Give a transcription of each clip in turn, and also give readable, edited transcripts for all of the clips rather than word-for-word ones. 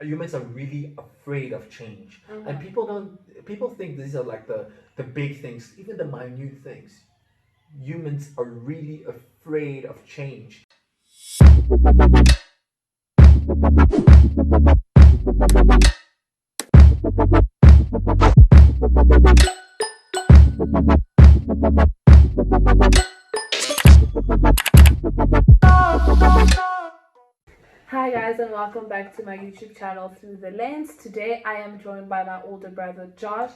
humans are really afraid of change, and people think these are like the big things, even the minute things. Humans are really afraid of change. Hi guys, and welcome back to my YouTube channel Through the Lens. Today I am joined by my older brother Josh,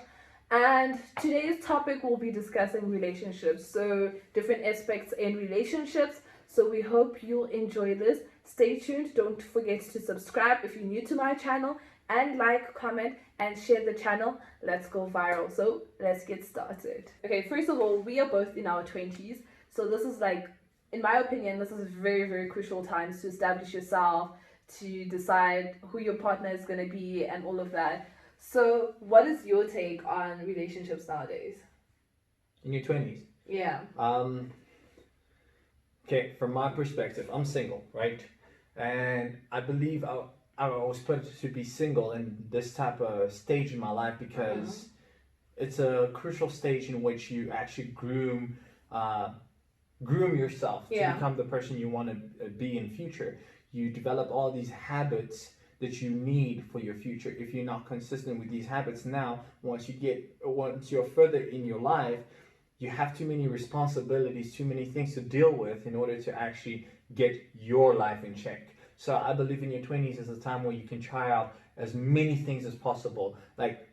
and today's topic will be discussing relationships, so different aspects in relationships. So we hope you'll enjoy this. Stay tuned. Don't forget to subscribe if you're new to my channel, and like, comment, and share the channel. Let's go viral. So let's get started. Okay, first of all, we are both in our 20s, so this is like, in my opinion, this is very, very crucial times to establish yourself, to decide who your partner is going to be, and all of that. So, what is your take on relationships nowadays? In your 20s. Yeah. Okay, from my perspective, I'm single, right? And I believe I was put to be single in this type of stage in my life because it's a crucial stage in which you actually uh, groom yourself to Yeah. become the person you want to be in future. You develop all these habits that you need for your future. If you're not consistent with these habits now, once you're further in your life, you have too many responsibilities, too many things to deal with in order to actually get your life in check. So I believe in your 20s is a time where you can try out as many things as possible. Like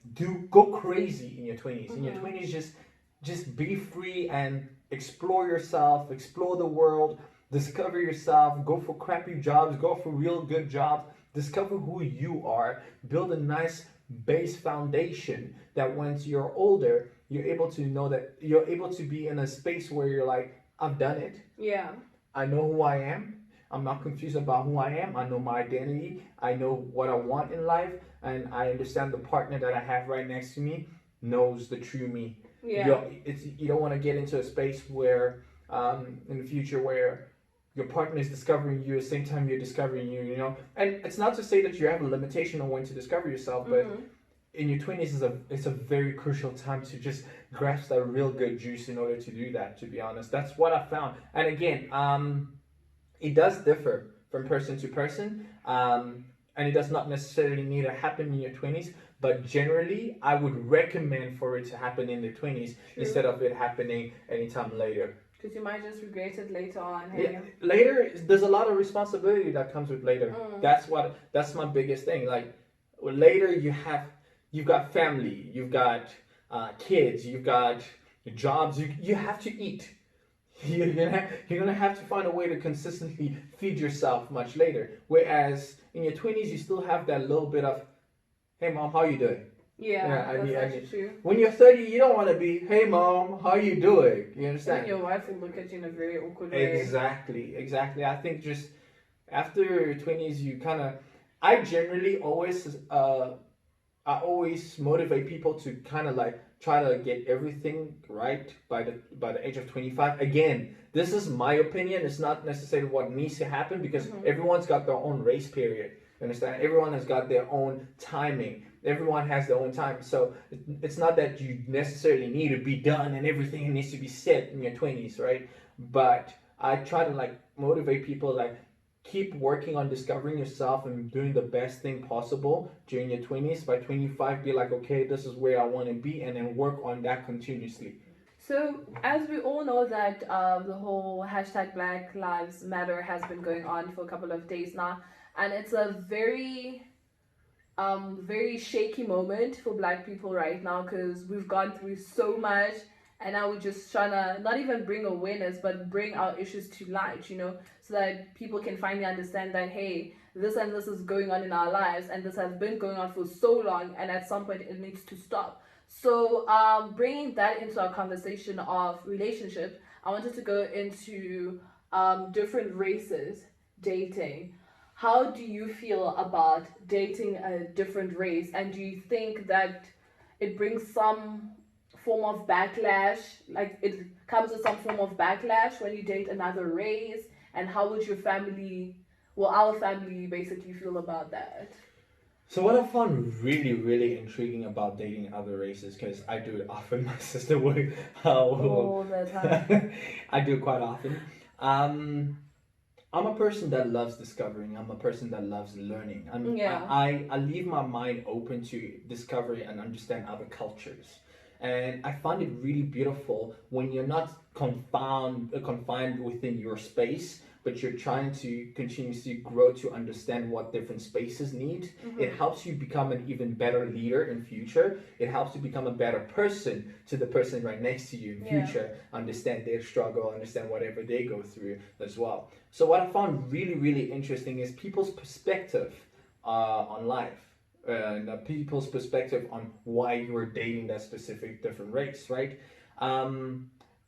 go crazy in your 20s. In your 20s, just be free and explore yourself, explore the world, discover yourself, go for crappy jobs, go for real good jobs, discover who you are, build a nice base foundation that once you're older, you're able to know that you're able to be in a space where you're like, I've done it. Yeah. I know who I am. I'm not confused about who I am. I know my identity. I know what I want in life, and I understand the partner that I have right next to me knows the true me. Yeah. You don't want to get into a space where in the future where your partner is discovering you at the same time you're discovering you. You know, and it's not to say that you have a limitation on when to discover yourself, but in your 20s it's a very crucial time to just grasp that real good juice in order to do that. To be honest, that's what I found. And again, it does differ from person to person, and it does not necessarily need to happen in your 20s. But generally, I would recommend for it to happen in the 20s. True. Instead of it happening anytime later. Because you might just regret it later on. Hey? Yeah, later, there's a lot of responsibility that comes with later. That's my biggest thing. Like later, you've got family, you've got kids, you've got jobs. You have to eat. You're gonna have to find a way to consistently feed yourself much later. Whereas in your 20s, you still have that little bit of, hey mom, how you doing? Yeah, that's actually true. When you're 30, you don't want to be, hey mom, how you doing? You understand? And your wife will look at you in a very awkward way. Exactly. I think just after your 20s, you kind of, I generally I always motivate people to kind of like try to get everything right by the age of 25. Again, this is my opinion. It's not necessarily what needs to happen because everyone's got their own race period. You understand? Everyone has got their own timing. Everyone has their own time. So it's not that you necessarily need to be done and everything needs to be set in your 20s, right? But I try to like motivate people like keep working on discovering yourself and doing the best thing possible during your 20s. By 25, be like, okay, this is where I want to be, and then work on that continuously. So, as we all know that the whole hashtag Black Lives Matter has been going on for a couple of days now, and it's a very shaky moment for Black people right now because we've gone through so much, and now we're just trying to not even bring awareness, but bring our issues to light, so that people can finally understand that hey, this and this is going on in our lives, and this has been going on for so long, and at some point it needs to stop. So, bringing that into our conversation of relationship, I wanted to go into different races dating. How do you feel about dating a different race, and do you think that it brings some form of backlash, like it comes with some form of backlash when you date another race? And how would your family, well, our family basically feel about that? So what I found really, really intriguing about dating other races, because I do it often. My sister would, All the time. I do it quite often. Um, I'm a person that loves discovering. I'm a person that loves learning. Yeah. I leave my mind open to discovery and understand other cultures. And I find it really beautiful when you're not confined within your space, but you're trying to continuously grow to understand what different spaces need. It Mm-hmm. helps you become an even better leader in future. It helps you become a better person to the person right next to you in Yeah. future. Understand their struggle, understand whatever they go through as well. So what I found really, really interesting is people's perspective on life and people's perspective on why you're dating that specific different race, right?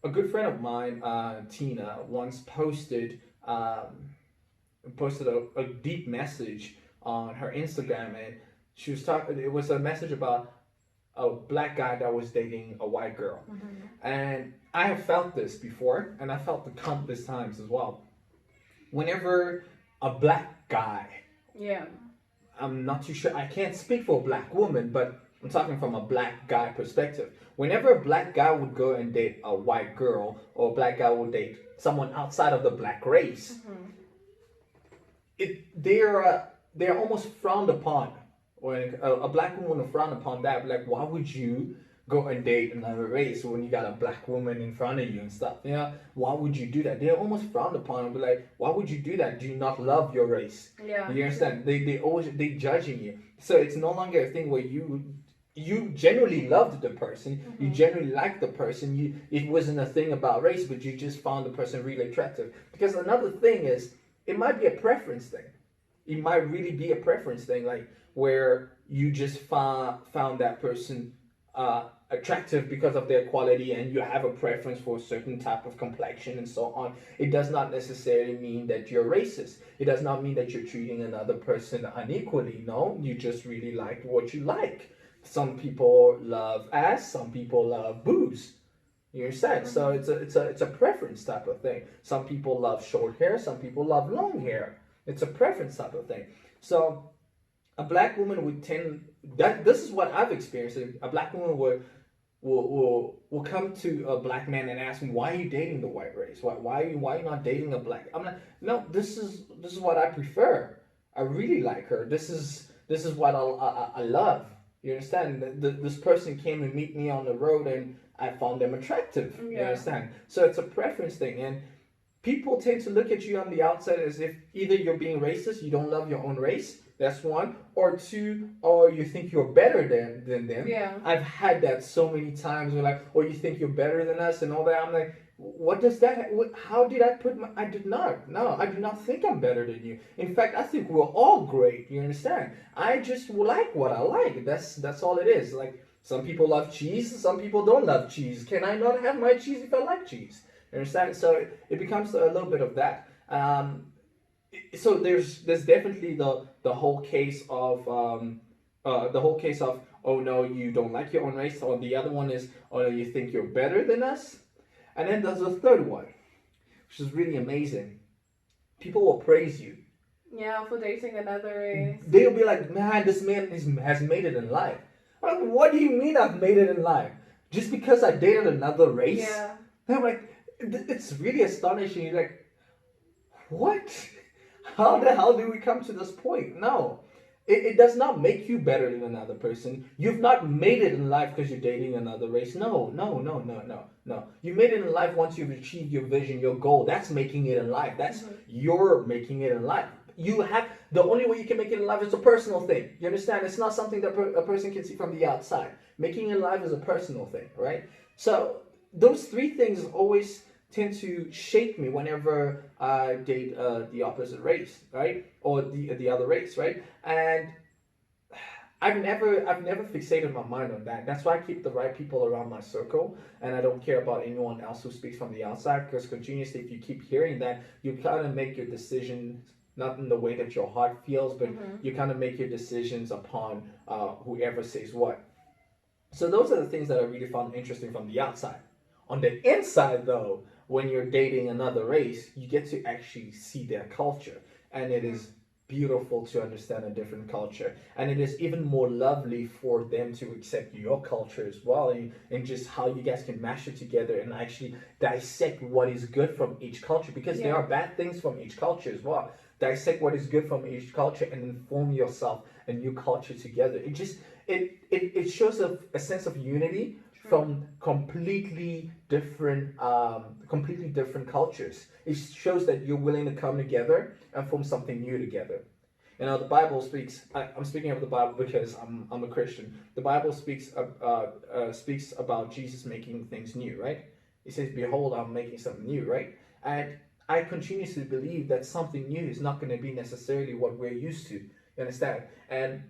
A good friend of mine, Tina, once posted a deep message on her Instagram, and she was talking. It was a message about a black guy that was dating a white girl, Mm-hmm. and I have felt this before, and I felt it countless times as well. Whenever a black guy, Yeah. I'm not too sure, I can't speak for a black woman, but I'm talking from a black guy perspective. Whenever a black guy would go and date a white girl, or a black guy would date someone outside of the black race, Mm-hmm. they're almost frowned upon. When a black woman will frown upon that, like, why would you go and date another race when you got a black woman in front of you and stuff? You know, why would you do that? They're almost frowned upon and be like, why would you do that? Do you not love your race? Yeah. You understand? They judging you. So it's no longer a thing where you genuinely loved the person, you Mm-hmm. genuinely liked the person. It wasn't a thing about race, but you just found the person really attractive. Because another thing is, it might be a preference thing. It might really be a preference thing, like where you just found that person attractive because of their quality, and you have a preference for a certain type of complexion and so on. It does not necessarily mean that you're racist. It does not mean that you're treating another person unequally. No, you just really like what you like. Some people love ass, some people love boobs. You understand? So Mm-hmm. it's a preference type of thing. Some people love short hair, some people love long hair. It's a preference type of thing. So a black woman would tend that this is what I've experienced. A black woman will come to a black man and ask him, why are you dating the white race? Why are you not dating a black? I'm like, no, this is what I prefer. I really like her. This is what I love. You understand? This person came and meet me on the road, and I found them attractive. You Yeah. understand? So it's a preference thing, and people tend to look at you on the outside as if either you're being racist, you don't love your own race, that's one, or two, or you think you're better than them. Yeah. I've had that so many times where like, or you think you're better than us and all that. I'm like, what does that, how did I put my, I did not. No, I do not think I'm better than you. In fact, I think we're all great, you understand? I just like what I like. That's all it is. Like, some people love cheese, some people don't love cheese. Can I not have my cheese if I like cheese? You understand? So it becomes a little bit of that. So there's definitely the whole case of oh no, you don't like your own race, or the other one is, oh no, you think you're better than us, and then there's a third one, which is really amazing. People will praise you. Yeah, for dating another race. They'll be like, man, this man has made it in life. I'm like, what do you mean I've made it in life? Just because I dated another race? Yeah. I'm like, it's really astonishing. You're like, what? How the hell did we come to this point? No. It does not make you better than another person. You've not made it in life because you're dating another race. No, no, no, no, no, no. You made it in life once you've achieved your vision, your goal. That's making it in life. That's you're making it in life. You have the only way you can make it in life is a personal thing. You understand? It's not something that a person can see from the outside. Making it in life is a personal thing, right? So those three things always tend to shape me whenever I date the opposite race, right, or the other race, right, and I've never fixated my mind on that. That's why I keep the right people around my circle, and I don't care about anyone else who speaks from the outside. Because continuously, if you keep hearing that, you kind of make your decisions not in the way that your heart feels, but you kind of make your decisions upon whoever says what. So those are the things that I really found interesting from the outside. On the inside, though, when you're dating another race, you get to actually see their culture, and it is beautiful to understand a different culture, and it is even more lovely for them to accept your culture as well, and just how you guys can mash it together and actually dissect what is good from each culture, because there are bad things from each culture as well. Dissect what is good from each culture and then form yourself a new culture together. It just it shows a sense of unity from completely different cultures. It shows that you're willing to come together and form something new together. You know, the Bible speaks. I'm speaking of the Bible because I'm a Christian. The Bible speaks about Jesus making things new, right? It says, "Behold, I'm making something new," right? And I continuously believe that something new is not going to be necessarily what we're used to. You understand? And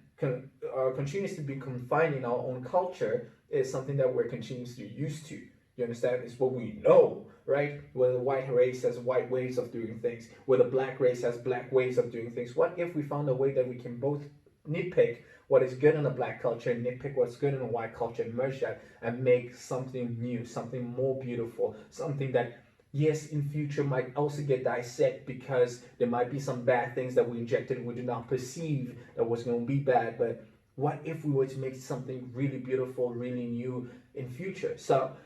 continuously be confined in our own culture is something that we're continuously used to. You understand? It's what we know, right? Where the white race has white ways of doing things, where the black race has black ways of doing things. What if we found a way that we can both nitpick what is good in a black culture and nitpick what's good in a white culture and merge that and make something new, something more beautiful, something that, yes, in future might also get dissected, because there might be some bad things that we injected we did not perceive that was going to be bad. But what if we were to make something really beautiful, really new in future? So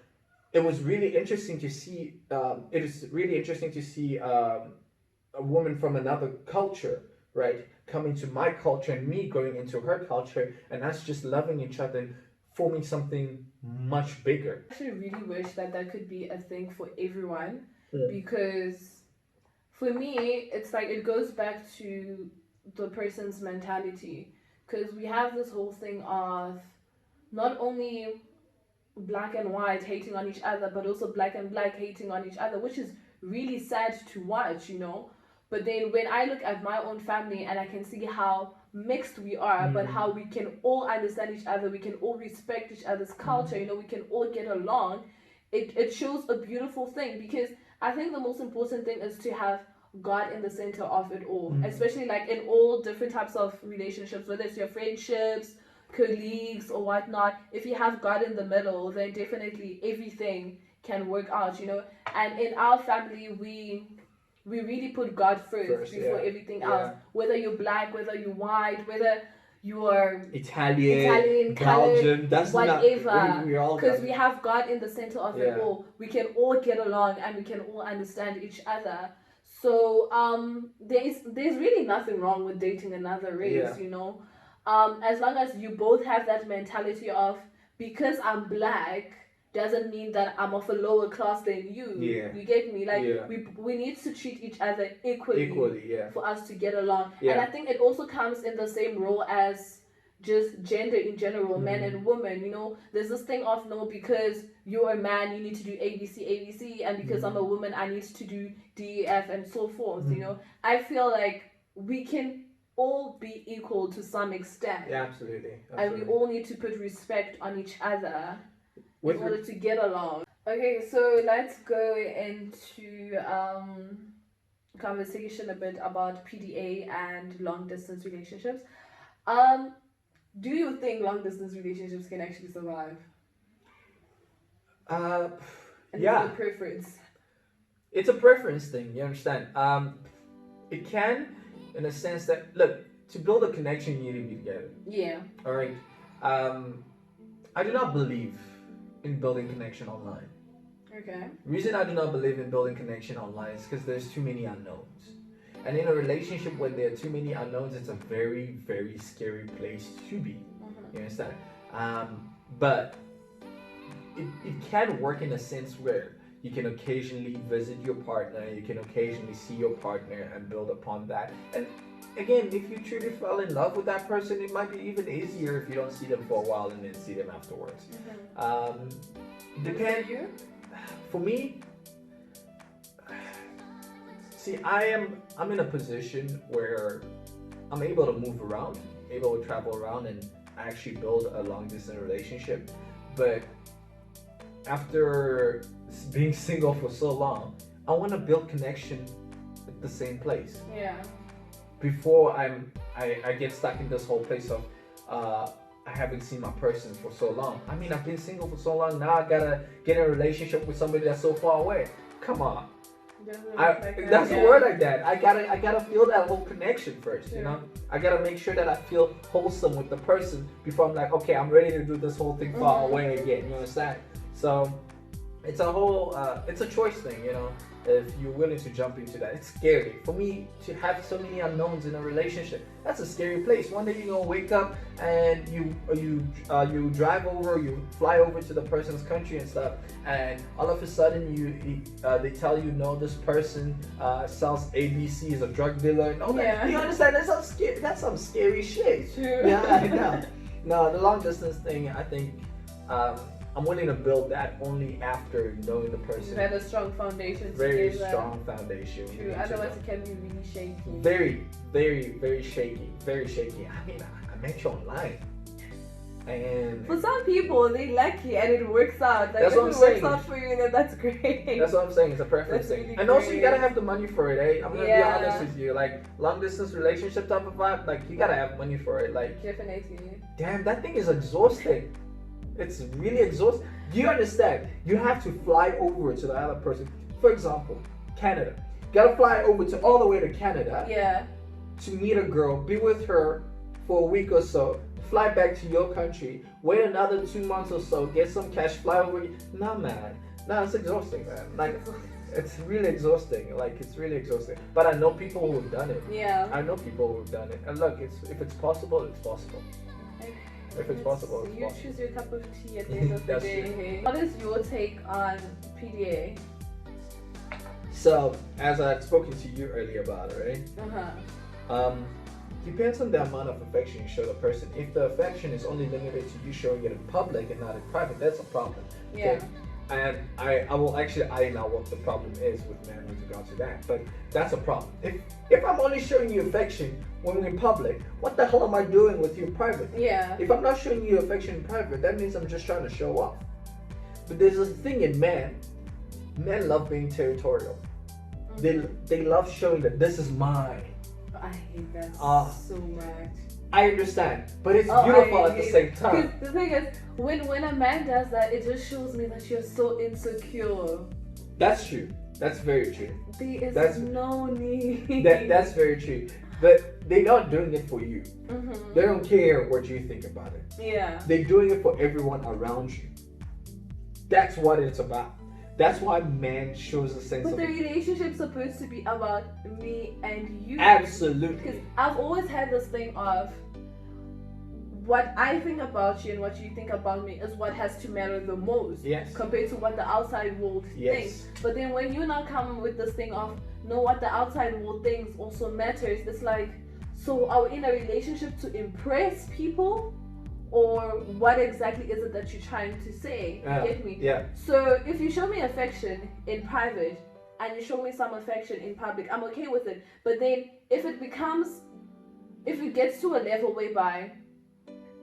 it was really interesting to see. A woman from another culture, right, coming to my culture and me going into her culture, and us just loving each other and forming something much bigger. I actually really wish that that could be a thing for everyone, Yeah. because for me, it's like it goes back to the person's mentality, because we have this whole thing of not only black and white hating on each other, but also black and black hating on each other, which is really sad to watch, you know. But then when I look at my own family and I can see how mixed we are, but how we can all understand each other, we can all respect each other's culture, you know, we can all get along, it shows a beautiful thing, because I think the most important thing is to have God in the center of it all, especially like in all different types of relationships, whether it's your friendships, colleagues, or whatnot. If you have God in the middle, then definitely everything can work out, you know. And in our family, we really put God first before everything else. Whether you're black, whether you're white, whether you are Italian, Belgian, colored, whatever. Because we have God in the center of it all. We can all get along and we can all understand each other. So there's really nothing wrong with dating another race, you know. As long as you both have that mentality of, because I'm black doesn't mean that I'm of a lower class than you. You get me? Like we need to treat each other equally for us to get along. And I think it also comes in the same role as just gender in general, men and women, you know. There's this thing of, no, because you're a man you need to do ABC, and because I'm a woman I need to do DEF and so forth, you know. I feel like we can all be equal to some extent. Absolutely. And we all need to put respect on each other in order to get along. Okay, so let's go into conversation a bit about PDA and long distance relationships. Do you think long distance relationships can actually survive? And is it a preference? It's a preference thing, you understand? It can, in a sense that, look, to build a connection you need to be together. Yeah. Alright. I do not believe in building connection online. Okay. The reason I do not believe in building connection online is because there's too many unknowns. And in a relationship when there are too many unknowns, it's a very, very scary place to be. You understand? But it can work in a sense where you can occasionally visit your partner, you can occasionally see your partner and build upon that. And again, if you truly fell in love with that person, it might be even easier if you don't see them for a while and then see them afterwards. Depend. For me, see, I'm in a position where I'm able to move around, able to travel around, and actually build a long distance relationship. But after being single for so long, I want to build connection at the same place. Yeah. Before I get stuck in this whole place of I haven't seen my person for so long. I mean, I've been single for so long. Now I gotta get in a relationship with somebody that's so far away. Come on. That's a word like that. I gotta feel that whole connection first, you know. I gotta make sure that I feel wholesome with the person before I'm like, okay, I'm ready to do this whole thing far away again. You understand? So it's a whole, it's a choice thing, you know. If you're willing to jump into that, it's scary. For me to have so many unknowns in a relationship, that's a scary place. One day you're gonna wake up and you drive over, you fly over to the person's country and stuff, and all of a sudden they tell you, no, this person sells ABC, is a drug dealer, and all that. You understand? That's some scary shit. True. Yeah, I know. No, the long distance thing, I think. I'm willing to build that only after knowing the person. You've had a strong foundation. Very strong foundation. True. Otherwise, it can be really shaky. Very, very, very shaky. Very shaky. I mean, I met you online, and for some people, they're lucky and it works out. Like, that's if what I'm it saying. works out for you, then that's great. That's what I'm saying. It's a preference thing, really and also great. you gotta have the money for it. Eh? I'm gonna be honest with you. Like long distance relationship type of vibe, like you gotta have money for it. Like Definitely. damn, that thing is exhausting. It's really exhausting. Do you understand? You have to fly over to the other person. For example, Canada. You gotta fly over to all the way to Canada. Yeah. To meet a girl, be with her for a week or so, fly back to your country, wait another 2 months or so, get some cash, fly over. Nah, man. Nah, it's exhausting, man. Like, it's really exhausting. Like, it's really exhausting. But I know people who've done it. Yeah. I know people who've done it. And look, if it's possible, it's possible. If it's possible, it's you possible. choose your cup of tea at the end of the That's day. What is your take on PDA? So, as I had spoken to you earlier about it, right? Depends on the amount of affection you show the person. If the affection is only limited to you showing it in public and not in private, that's a problem. Yeah. Okay? And I will actually iron out what the problem is with men with regard to that. But that's a problem. If I'm only showing you affection when we're in public, what the hell am I doing with you in private? Yeah. If I'm not showing you affection in private, that means I'm just trying to show off. But there's a thing in men. Men love being territorial. They love showing that this is mine. I hate that so much. I understand, but it's beautiful at the same time. Because the thing is, when a man does that, it just shows me that you're so insecure. That's true. That's very true. There is no need. That's very true. But they're not doing it for you. Mm-hmm. They don't care what you think about it. Yeah. They're doing it for everyone around you. That's what it's about. That's why man shows a sense but of... the relationship's supposed to be about me and you. Absolutely. Because I've always had this thing of what I think about you and what you think about me is what has to matter the most. Yes. Compared to what the outside world thinks. But then when you now come with this thing of know what the outside world thinks also matters, it's like, so are we in a relationship to impress people? Or what exactly is it that you're trying to say? You get me? Yeah. So if you show me affection in private and you show me some affection in public, I'm okay with it. But then if it gets to a level whereby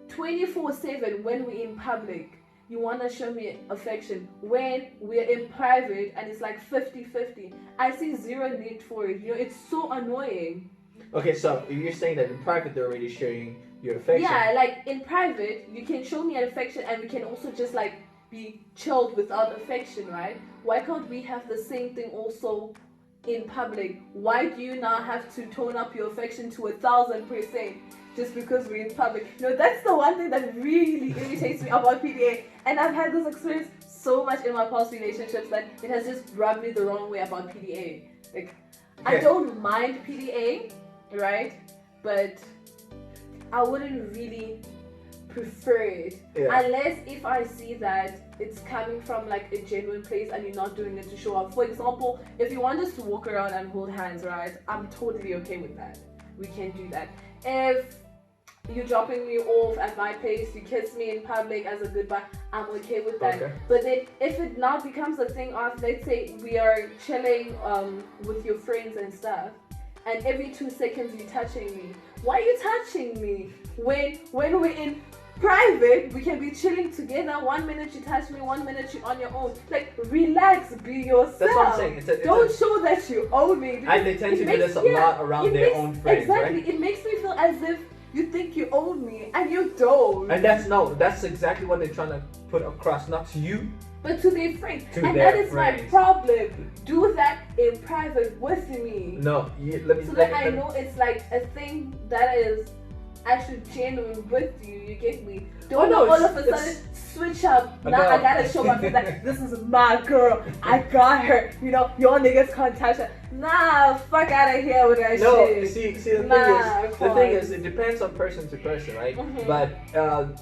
24/7 when we're in public, you want to show me affection, when we're in private and it's like 50-50, I see zero need for it. You know, it's so annoying. Okay, so you're saying that in private they're already showing your affection. Yeah, like in private, you can show me affection and we can also just like be chilled without affection, right? Why can't we have the same thing also in public? Why do you now have to tone up your affection to 1,000% just because we're in public? You know, that's the one thing that really irritates me about PDA. And I've had this experience so much in my past relationships that it has just rubbed me the wrong way about PDA. Like, I don't mind PDA, right? But I wouldn't really prefer it unless if I see that it's coming from like a genuine place and you're not doing it to show off. For example, if you want us to walk around and hold hands, right? I'm totally okay with that. We can do that. If you're dropping me off at my place, you kiss me in public as a goodbye, I'm okay with that. Okay. But then if it now becomes a thing of, let's say we are chilling with your friends and stuff, and every 2 seconds you're touching me. Why are you touching me? When we're in private, we can be chilling together. 1 minute you touch me, 1 minute you're on your own. Like, relax, be yourself. That's what I'm saying. Don't show that you own me. And they tend to do this a lot around their own friends, exactly. right? It makes me feel as if you think you own me and you don't. And that's exactly what they're trying to put across, not to you, but to their friends. To and their that is friends. my problem. Do that in private with me. No, let me. So that I know it's like a thing that is actually genuine with you. You get me? Don't no, all of a sudden switch up. Now No. I gotta show my friends that this is my girl. I got her. You know, your niggas can't touch her. Nah, fuck out of here with that No, shit. see, the Nah, thing is, it depends on person to person, right? Mhm. But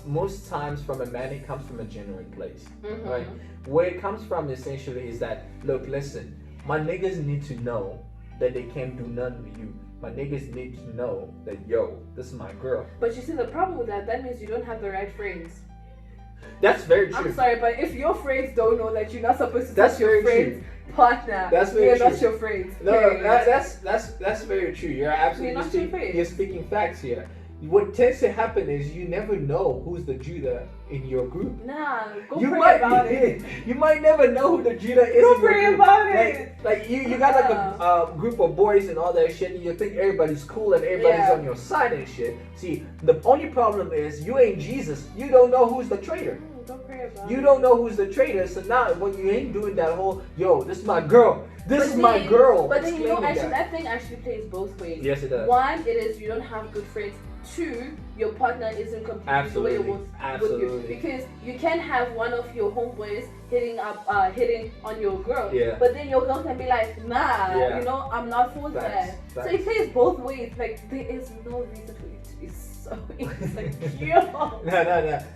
most times from a man, it comes from a genuine place, Mhm. right? Where it comes from essentially is that, look, listen, my niggas need to know that they can't do nothing to you. My niggas need to know that, yo, this is my girl. But you see, the problem with that means you don't have the right friends. That's very true. I'm sorry, but if your friends don't know that you're not supposed to That's touch your very friend's partner, That's very you're true. not your friends. No, period. that's very true. You're absolutely You're not your friends. you're speaking facts here. What tends to happen is you never know who's the Judah in your group. Nah, go You pray might about it. You might never know who the Judah is Go in your pray group. about it. Like you got like a group of boys and all that shit, and you think everybody's cool and everybody's Yeah. on your side and shit. See, the only problem is you ain't Jesus. You don't know who's the traitor. Go pray about You it. don't know who's the traitor. So now when you ain't doing that whole, yo, this is my girl. This But is my then- girl. But then you know, explaining actually, that. that thing actually plays both ways. Yes, it does. One, it is you don't have good friends. Two, your partner isn't completely the way it Absolutely. was with Absolutely. you. Because you can have one of your homeboys hitting on your girl, Yeah. but then your girl can be like, nah, Yeah. you know, I'm not for Facts. that. So Facts. it plays both ways. Like there is no reason for you to be so insecure.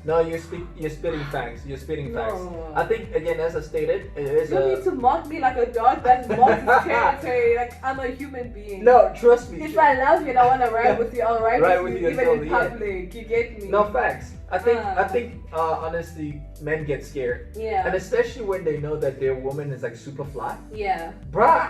No. You're spitting facts. You're spitting facts. No. I think again, as I stated, it is You don't need to mock me like a dog that mocks his territory. Like I'm a human being. No, trust me. If I love you and I want to ride with you, I'll ride Ride with with you, you even until in the end. public. You get me? No facts. I Ah. think honestly, men get scared, and Yeah. especially when they know that their woman is like super fly, Yeah. bruh.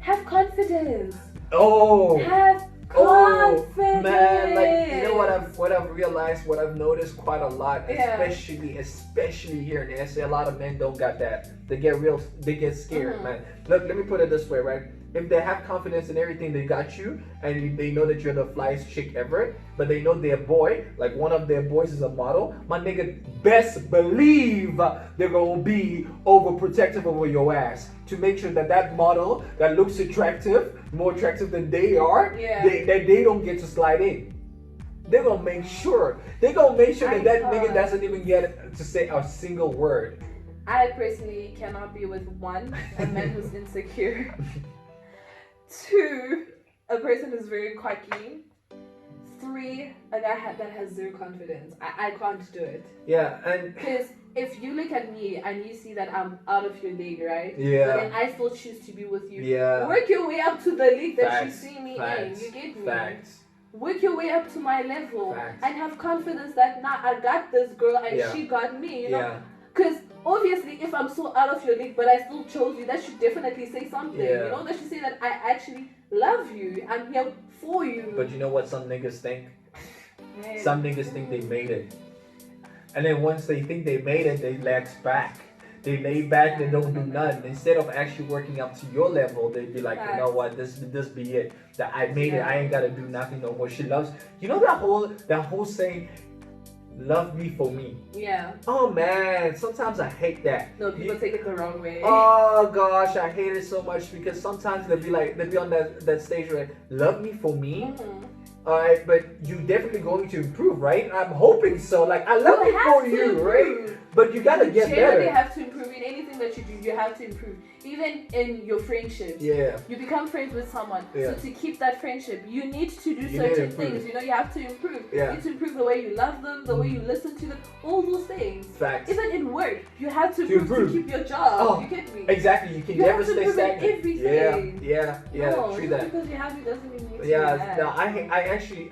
Have confidence. Oh. Have Oh confidence. man, like you know what I've realized, what I've noticed quite a lot, Yeah. especially here in SA, a lot of men don't got that. They get scared, Mhm. man. Look, let me put it this way, right? If they have confidence in everything, they got you, and they know that you're the flyest chick ever, but they know their boy, like one of their boys is a model, my nigga, best believe they're gonna be overprotective over your ass to make sure that that model that looks attractive, more attractive than they are, Yeah. that they don't get to slide in. They're gonna make sure. They're gonna make sure that that nigga doesn't even get to say a single word. I personally cannot be with one, a man who's insecure. Two, a person who's very cocky. Three, a guy that has zero confidence. I can't do it. Yeah, and Because if you look at me and you see that I'm out of your league, right? Yeah. But then I still choose to be with you. yeah, Work your way up to the league that you Facts. see me Facts. in. You get me? Facts. Work your way up to my level Facts. and have confidence that now I got this girl and Yeah. she got me. You know? Yeah. Because obviously, if I'm so out of your league, but I still chose you, that should definitely say something. Yeah. You know, that should say that I actually love you. I'm here for you. But you know what some niggas think? Man. Some niggas think they made it. And then once they think they made it, they lax back. They lay back, they don't do nothing. Instead of actually working up to your level, they'd be like, you know what, this be it. That I made it, I ain't gotta do nothing no more. She loves, you know that whole saying, love me for me. Yeah. Oh man, sometimes I hate that. No, people take it the wrong way. Oh gosh, I hate it so much because sometimes they'll be on that stage where love me for me. Mhm. Alright, but you definitely going to improve, right? I'm hoping so. Like I love You it have for to you, improve. right? But you gotta get Generally better. have to improve in anything that you do. You have to improve, even in your friendships. Yeah. You become friends with someone, Yeah. so to keep that friendship, you need to do You need to certain improve. things. You know, you have to improve. Yeah. You need to improve the way you love them, the way you listen to them, all those things. Facts. Even in work, you have to To improve improve. to keep your job. Oh, You get me? Exactly. You can You never have to stay improve in stagnant. everything. Yeah. No, True just that. because you have it doesn't mean you need Yeah, to be no, mad.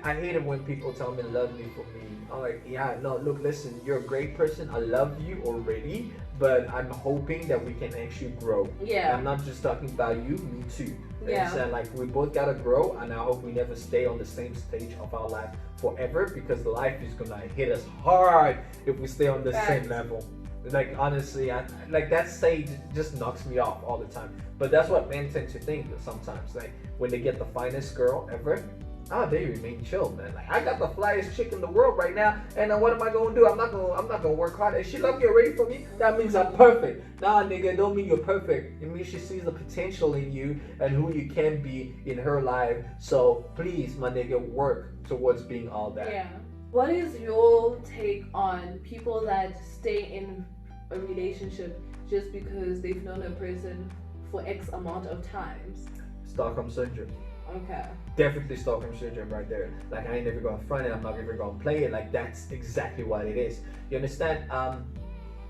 I hate it when people tell me love me for me. I'm like, yeah, no, look, listen, you're a great person. I love you already, but I'm hoping that we can actually grow. Yeah. I'm not just talking about you, me too. You Yeah. understand? Like we both gotta grow, and I hope we never stay on the same stage of our life forever because life is gonna hit us hard if we stay on the same Facts. level. Like honestly, like that stage just knocks me off all the time. But that's what men tend to think sometimes. Like when they get the finest girl ever, they remain chill, man. Like, I got the flyest chick in the world right now, and what am I gonna do? I'm not gonna work hard. If she love me already for me, that means I'm perfect. Nah, nigga, don't mean you're perfect. It means she sees the potential in you and who you can be in her life. So please, my nigga, work towards being all that. Yeah. What is your take on people that stay in a relationship just because they've known a person for X amount of times? Stockholm Syndrome. Okay. Definitely Stockholm Syndrome right there. Like, I ain't never gonna front it, I'm not ever gonna play it. Like, that's exactly what it is. You understand?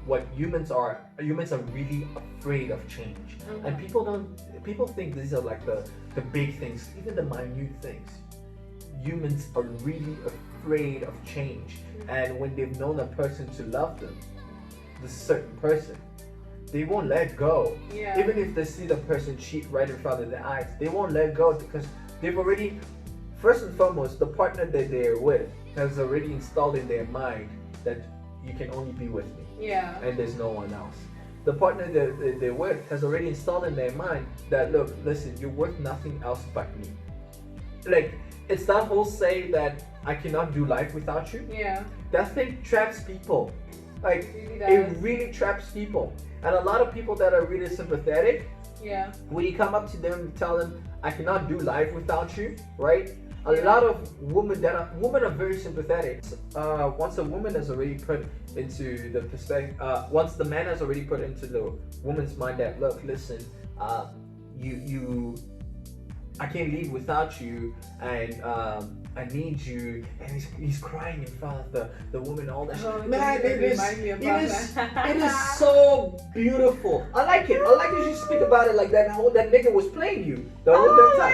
What humans are really afraid of change. Okay. And people think these are like the big things, even the minute things. Humans are really afraid of change. And when they've known a person to love them, this certain person, they won't let go. Yeah. Even if they see the person cheat right in front of their eyes, they won't let go because they've already, first and foremost, the partner that they're with has already installed in their mind that you can only be with me. Yeah. And there's no one else. The partner that they're with has already installed in their mind that, look, listen, you're worth nothing else but me. Like, it's that whole saying that I cannot do life without you. Yeah. That thing traps people. Like, It really traps people. And a lot of people that are really sympathetic, Yeah. when you come up to them and tell them, I cannot do life without you, right? A Yeah. lot of women are very sympathetic. Once a woman has already put into the perspective, once the man has already put into the woman's mind that, look, listen, I can't live without you, and I need you, and he's crying in front of the woman, all that. Oh, Man, it is so beautiful. I like it. You speak about it like that. That nigga was playing you the whole time.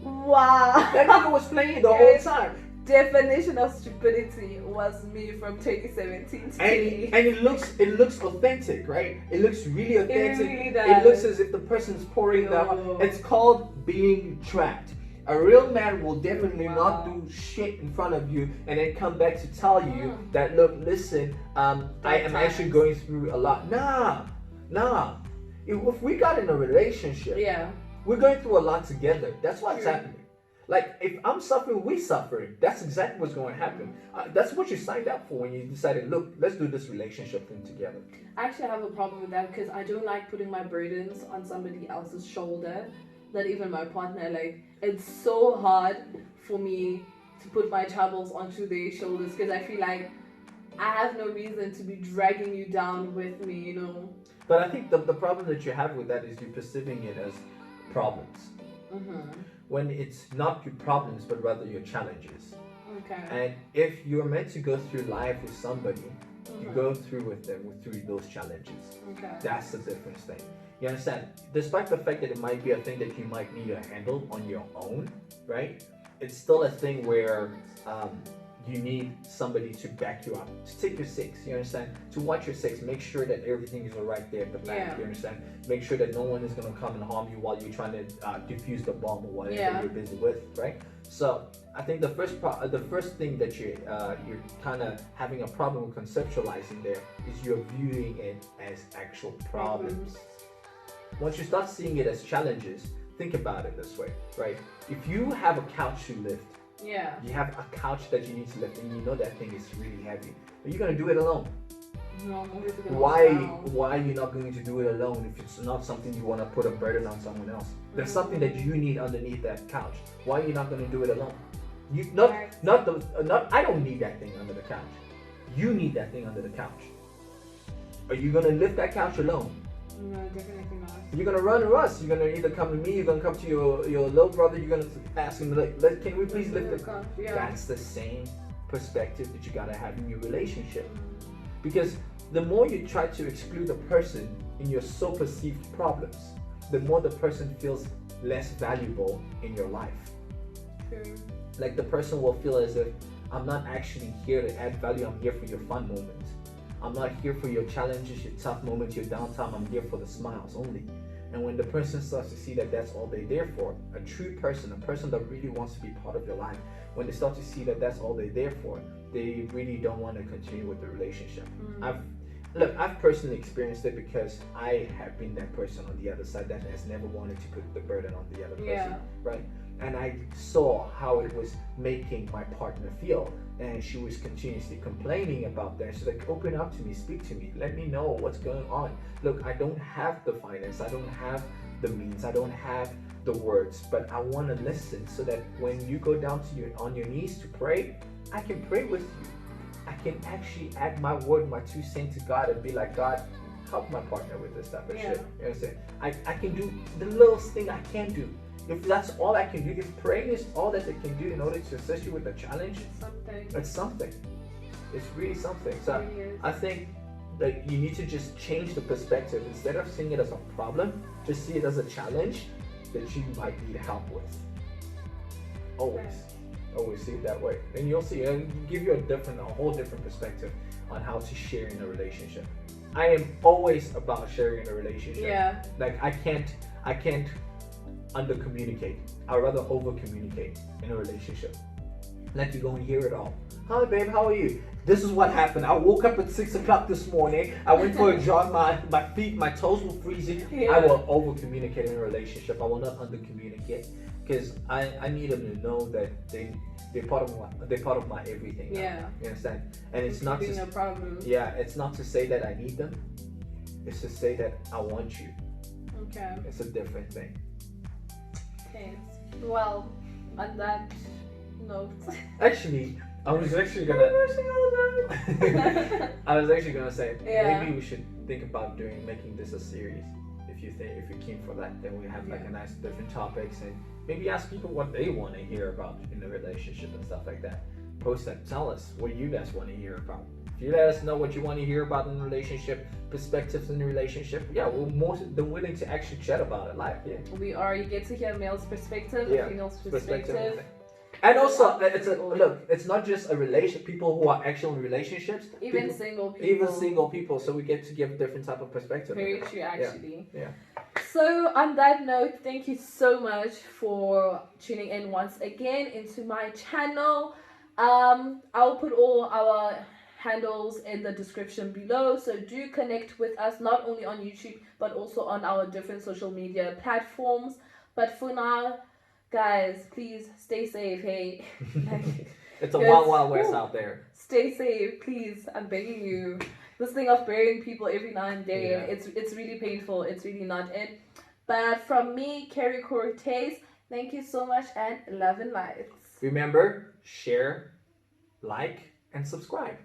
Wow. That nigga was playing you the whole time. Definition of stupidity was me from 2017 to today. And it looks authentic, right? It looks really authentic. It really does. It looks as if the person's pouring down. It's called being trapped. A real man will definitely not do shit in front of you and then come back to tell you that, look, listen, I am actually going through a lot. Nah. If we got in a relationship, we're going through a lot together. That's what's happening. Like, if I'm suffering, we're suffering. That's exactly what's going to happen. That's what you signed up for when you decided, look, let's do this relationship thing together. I actually have a problem with that because I don't like putting my burdens on somebody else's shoulder, not even my partner. Like, it's so hard for me to put my troubles onto their shoulders because I feel like I have no reason to be dragging you down with me, you know. But I think the problem that you have with that is you're perceiving it as problems. When it's not your problems, but rather your challenges. Okay. And if you're meant to go through life with somebody, you go through with them through those challenges. Okay. That's the difference thing. You understand? Despite the fact that it might be a thing that you might need to handle on your own, right? It's still a thing where you need somebody to back you up, to take your six, you understand? To watch your six, make sure that everything is alright there at the back, you understand? Make sure that no one is going to come and harm you while you're trying to defuse the bomb or whatever you're busy with, right? So I think the first thing that you're kind of having a problem with conceptualizing there is you're viewing it as actual problems. Once you start seeing it as challenges, think about it this way, right? If you have a couch to lift, you have a couch that you need to lift, and you know that thing is really heavy. Are you gonna do it alone? No, Why are you not going to do it alone if it's not something you want to put a burden on someone else? There's something that you need underneath that couch. Why are you not going to do it alone? I don't need that thing under the couch. You need that thing under the couch. Are you gonna lift that couch alone? No, definitely not. You're gonna run to us. You're gonna either come to me. You're gonna come to your little brother. You're gonna ask him like, "Can we please lift it?" That's the same perspective that you gotta have in your relationship. Because the more you try to exclude a person in your so perceived problems, the more the person feels less valuable in your life. True. Like, the person will feel as if, I'm not actually here to add value. I'm here for your fun moments. I'm not here for your challenges, your tough moments, your downtime. I'm here for the smiles only. And when the person starts to see that that's all they're there for, a true person, a person that really wants to be part of your life, when they start to see that that's all they're there for, they really don't want to continue with the relationship. I've personally experienced it because I have been that person on the other side that has never wanted to put the burden on the other person, right? and I saw how it was making my partner feel, and she was continuously complaining about that. She's like, open up to me, speak to me, let me know what's going on. Look, I don't have the finance, I don't have the means, I don't have the words, but I want to listen, so that when you go down on your knees to pray, I can pray with you. I can actually add my word, my 2 cents to God, and be like, God, help my partner with this type of shit. You know what I'm saying? I can do the littlest thing I can do. If that's all I can do, if praying is all that they can do in order to assist you with the challenge, it's something. It's really something. So I think that you need to just change the perspective. Instead of seeing it as a problem, just see it as a challenge that you might need help with. Always see it that way. And you'll see, it'll give you a whole different perspective on how to share in a relationship. I am always about sharing in a relationship. Yeah. Like I can't under communicate. I'd rather over communicate in a relationship. Let you go and hear it all. Hi babe, how are you? This is what happened. I woke up at 6 o'clock this morning. I went for a jog. My toes were freezing. Yeah. I will over communicate in a relationship. I will not under communicate, because I need them to know that they're part of my everything. Yeah. Now. You understand? And it's not a problem. Yeah, it's not to say that I need them. It's to say that I want you. Okay. It's a different thing. Okay. Well, on that note. Actually, I was actually gonna. I was actually gonna say maybe we should think about making this a series. If you're keen for that, then we have like a nice different topics, and maybe ask people what they want to hear about in the relationship and stuff like that. Post that. Tell us what you guys want to hear about. If you let us know what you want to hear about in the relationship, perspectives in the relationship, we're more than willing to actually chat about it live. Yeah. We are. You get to hear male's perspective, female's perspective. And also, it's not just a relation. People who are actually in relationships, even single people. So we get to give a different type of perspective. Very true, actually. Yeah. So on that note, thank you so much for tuning in once again into my channel. I'll put all our handles in the description below, so do connect with us not only on YouTube but also on our different social media platforms. But for now, guys, please stay safe. Hey, it's a wild west out there. Stay safe, please. I'm begging you. This thing of burying people every now and then, it's really painful. It's really not it. But from me, Carrie Cortez, thank you so much, and love and light. Remember, share, like, and subscribe.